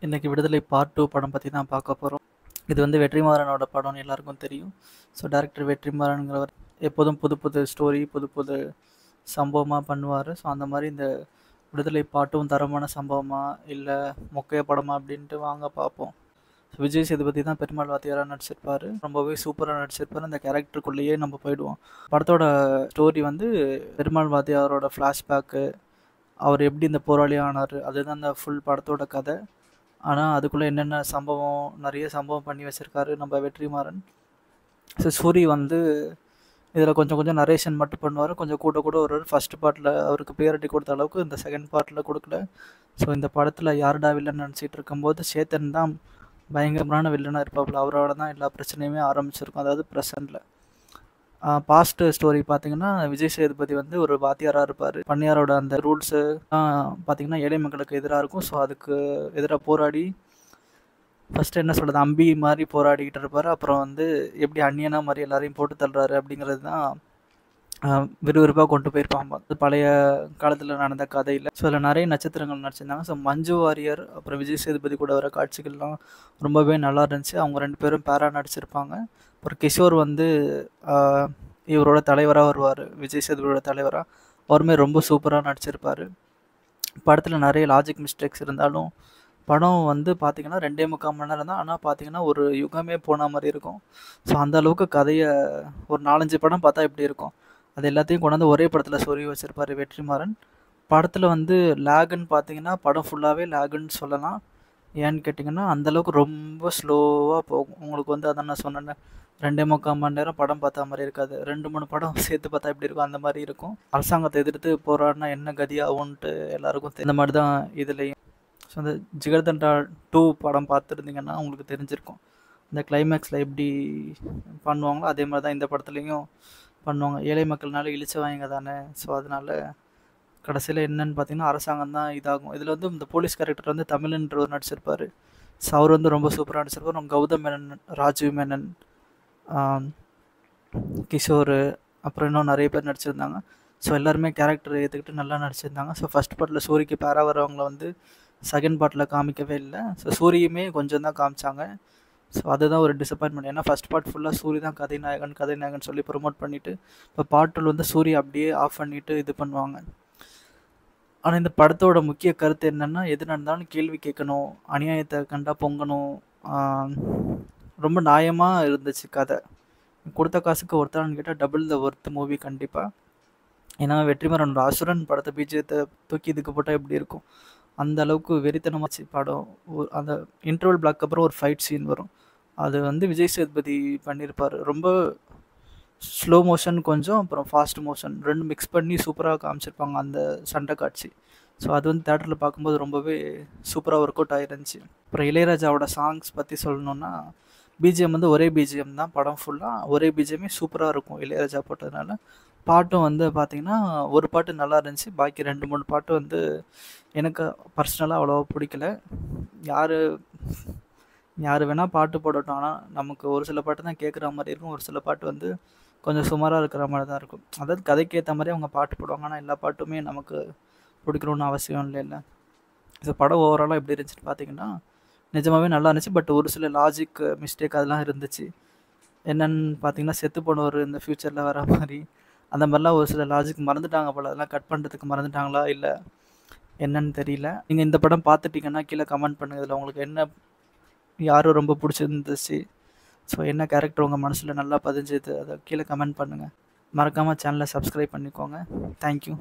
இன்றைக்கி விடுதலை பார்ட் 2 படம் பற்றி தான் பார்க்க போகிறோம். இது வந்து வெற்றிமாறனோட படம்னு எல்லாருக்கும் தெரியும். ஸோ டைரக்டர் வெற்றிமாறன்கிறவர் எப்போதும் புது புது ஸ்டோரி புது புது சம்பவமாக பண்ணுவார். ஸோ அந்த மாதிரி இந்த விடுதலை பாட்டும் தரமான சம்பவமா இல்லை மொக்கைய படமா அப்படின்ட்டு வாங்க பார்ப்போம். விஜய் சேதுபதி தான் பெருமாள் வாத்தியாராக நடிச்சிருப்பார். ரொம்பவே சூப்பராக நடிச்சிருப்பார். அந்த கேரக்டருக்குள்ளேயே நம்ம போயிடுவோம். படத்தோட ஸ்டோரி வந்து பெருமாள் வாத்தியாரோட ஃப்ளாஷ்பேக்கு, அவர் எப்படி இந்த போராளி ஆனார், அதுதான் அந்த ஃபுல் படத்தோட கதை. ஆனால் அதுக்குள்ளே என்னென்ன நிறைய சம்பவம் பண்ணி வச்சுருக்காரு நம்ம வெற்றிமாறன். ஸோ சூரி வந்து இதில் கொஞ்சம் கொஞ்சம் நரேஷன் மட்டும் பண்ணுவார். கொஞ்சம் கூட ஒரு ஃபஸ்ட் பார்ட்டில் அவருக்கு ப்ரியாரிட்டி கொடுத்த அளவுக்கு இந்த செகண்ட் பார்ட்டில் கொடுக்கல. ஸோ இந்த படத்தில் யாருடா வில்லன் நினச்சிட்டு இருக்கும்போது சேத்தன் தான் பயங்கரமான வில்லனாக இருப்பாப்புல. அவரோட தான் எல்லா பிரச்சனையுமே ஆரம்பிச்சிருக்கும். அதாவது ப்ரெசண்டில். பாஸ்ட் ஸ்டோரி பார்த்தீங்கன்னா விஜய் சேதுபதி வந்து ஒரு வாத்தியாராக இருப்பார். பண்ணையாரோட அந்த ரூல்ஸு பார்த்தீங்கன்னா ஏழை மக்களுக்கு எதிராக இருக்கும். ஸோ அதுக்கு எதிராக போராடி ஃபஸ்ட்டு என்ன சொல்கிறது, அம்பி மாதிரி போராடிக்கிட்டு இருப்பார். அப்புறம் வந்து எப்படி அந்நியனா மாதிரி எல்லாரையும் போட்டு தள்ளுறாரு அப்படிங்கிறது தான் விறுவிறுப்பாக கொண்டு போயிருப்பாங்க. பழைய காலத்தில் நடந்த கதையில். ஸோ அதில் நிறைய நட்சத்திரங்கள் நடிச்சிருந்தாங்க. ஸோ மஞ்சு வாரியர் அப்புறம் விஜய் சேதுபதி கூட வர காட்சிகள்லாம் ரொம்பவே நல்லா இருந்துச்சு. அவங்க 2 பேரும் பேரா நடிச்சிருப்பாங்க. அப்புறம் கிஷோர் வந்து இவரோட தலைவராக வருவார், விஜய் சேதுபதியோட தலைவராக. அவருமே ரொம்ப சூப்பராக நடிச்சிருப்பார். படத்தில் நிறைய லாஜிக் மிஸ்டேக்ஸ் இருந்தாலும் படம் வந்து பார்த்திங்கன்னா 2.25 மணி நேரம் தான். ஆனால் பார்த்திங்கன்னா ஒரு யுகமே போன மாதிரி இருக்கும். ஸோ அந்த அளவுக்கு கதையை ஒரு 4-5 படம் பார்த்தா எப்படி இருக்கும், அது எல்லாத்தையும் கொண்டாந்து ஒரே படத்தில் சொருவி வச்சுருப்பார் வெற்றிமாறன். படத்தில் வந்து லேகுன்னு பார்த்தீங்கன்னா படம் ஃபுல்லாகவே லேகுன்னு சொல்லலாம். ஏன்னு கேட்டிங்கன்னா அந்தளவுக்கு ரொம்ப ஸ்லோவாக போகும். உங்களுக்கு வந்து அதான் நான் சொன்னேன்னு 2.25 மணி நேரம் படம் பார்த்தா மாதிரி இருக்காது. 2-3 படம் சேர்த்து பார்த்தா எப்படி இருக்கும் அந்த மாதிரி இருக்கும். அரசாங்கத்தை எதிர்த்து போராடினா என்ன கதியாகும்ன்ட்டு எல்லாருக்கும் இந்த மாதிரி தான் இதுலேயும். ஸோ அந்த ஜிகர்தண்டா 2 படம் பார்த்துருந்தீங்கன்னா உங்களுக்கு தெரிஞ்சிருக்கும். இந்த கிளைமேக்ஸில் எப்படி பண்ணுவாங்களோ அதே மாதிரி தான் இந்த படத்துலேயும் பண்ணுவாங்க. ஏழை மக்கள்னால இழிச்சவாங்க தானே. ஸோ அதனால் கடைசியில் என்னன்னு பார்த்தீங்கன்னா அரசாங்கம் தான் இதாகும். இதில் வந்து இந்த போலீஸ் கேரக்டர் வந்து தமிழ்ன்றவர் நடிச்சிருப்பார். ஸோ அவர் வந்து ரொம்ப சூப்பராக நடிச்சிருப்பார். கௌதம் மேனன், ராஜீவ் மேனன், கிஷோர், அப்புறம் இன்னும் நிறைய பேர் நடிச்சிருந்தாங்க. ஸோ எல்லாருமே கேரக்டர் ஏற்றுக்கிட்டு நல்லா நடிச்சிருந்தாங்க. ஸோ ஃபஸ்ட் பார்ட்டில் சூரிக்கு பேரா வரவங்களை வந்து செகண்ட் பார்ட்டில் காமிக்கவே இல்லை. ஸோ சூரியுமே கொஞ்சம் தான் காமிச்சாங்க. ஸோ அதுதான் ஒரு டிசப்பாயின்மெண்ட். ஏன்னா ஃபஸ்ட் பார்ட் ஃபுல்லாக சூரி தான் கதைநாயகன் சொல்லி ப்ரொமோட் பண்ணிவிட்டு இப்போ பார்ட் 2 வந்து சூரி அப்படியே ஆஃப் பண்ணிவிட்டு இது பண்ணுவாங்க. ஆனால் இந்த படத்தோட முக்கிய கருத்து என்னென்னா, எது நடந்தாலும் கேள்வி கேட்கணும், அநியாயத்தை கண்டா பொங்கணும். ரொம்ப நியாயமாக இருந்துச்சு கதை. கொடுத்த காசுக்கு ஒருத்தான்னு கேட்டால் டபுள் த ஒர்த் மூவி கண்டிப்பாக. ஏன்னா வெற்றிமாறன் அசுரன் படத்தை பிஜியத்தை தூக்கி இதுக்கு போட்டால் எப்படி இருக்கும், அந்த அளவுக்கு வெறித்தனமாச்சு படம். அந்த இன்டர்வல் பிளாக் அப்புறம் ஒரு ஃபைட் சீன் வரும். அது வந்து விஜய் சேதுபதி பண்ணியிருப்பார். ரொம்ப ஸ்லோ மோஷன் கொஞ்சம், அப்புறம் ஃபாஸ்ட் மோஷன் 2 மிக்ஸ் பண்ணி சூப்பராக காமிச்சிருப்பாங்க அந்த சண்டை காட்சி. ஸோ அது வந்து தேட்டரில் பார்க்கும்போது ரொம்பவே சூப்பராக ஒர்க் அவுட் ஆகிருந்துச்சு. அப்புறம் இளையராஜாவோட சாங்ஸ் பற்றி சொல்லணுன்னா, பிஜிஎம் வந்து ஒரே பிஜிஎம் தான் படம் ஃபுல்லாக. ஒரே பிஜிஎம்மே சூப்பராக இருக்கும் இளையராஜா போட்டதுனால. பாட்டும் வந்து பார்த்திங்கன்னா ஒரு பாட்டு நல்லா இருந்துச்சு, பாக்கி 2-3 பாட்டு வந்து எனக்கு பர்சனலாக அவ்வளோவா பிடிக்கல. யார் வேணால் பாட்டு போடட்டும். ஆனால் நமக்கு ஒரு சில பாட்டு தான் கேட்குற மாதிரி இருக்கும், ஒரு சில பாட்டு வந்து கொஞ்சம் சுமாராக இருக்கிற மாதிரி தான் இருக்கும். அதாவது கதைக்கு ஏற்ற மாதிரி அவங்க பாட்டு போடுவாங்க. ஆனால் எல்லா பாட்டுமே நமக்கு பிடிக்கணும்னு அவசியம் இல்லைல்ல. ஸோ படம் ஓவராலாக எப்படி இருந்துச்சுன்னு பார்த்தீங்கன்னா நிஜமாகவே நல்லா இருந்துச்சு. பட் ஒரு சில லாஜிக் மிஸ்டேக் அதெல்லாம் இருந்துச்சு. என்னென்னு பார்த்தீங்கன்னா செத்து போனவர் இந்த ஃப்யூச்சரில் வர மாதிரி அந்த மாதிரிலாம் ஒரு சில லாஜிக் மறந்துட்டாங்க போல். அதெல்லாம் கட் பண்ணுறதுக்கு மறந்துட்டாங்களா இல்லை என்னன்னு தெரியல. நீங்கள் இந்த படம் பார்த்துட்டிங்கன்னா கீழே கமெண்ட் பண்ணுங்கள். இதில் உங்களுக்கு என்ன யாரும் ரொம்ப பிடிச்சிருந்துச்சு, ஸோ என்ன கேரக்டர் உங்கள் மனசில் நல்லா பதிஞ்சுது, அதை கீழே கமெண்ட் பண்ணுங்கள். மறக்காமல் சேனலை சப்ஸ்கிரைப் பண்ணிக்கோங்க. தேங்க்யூ.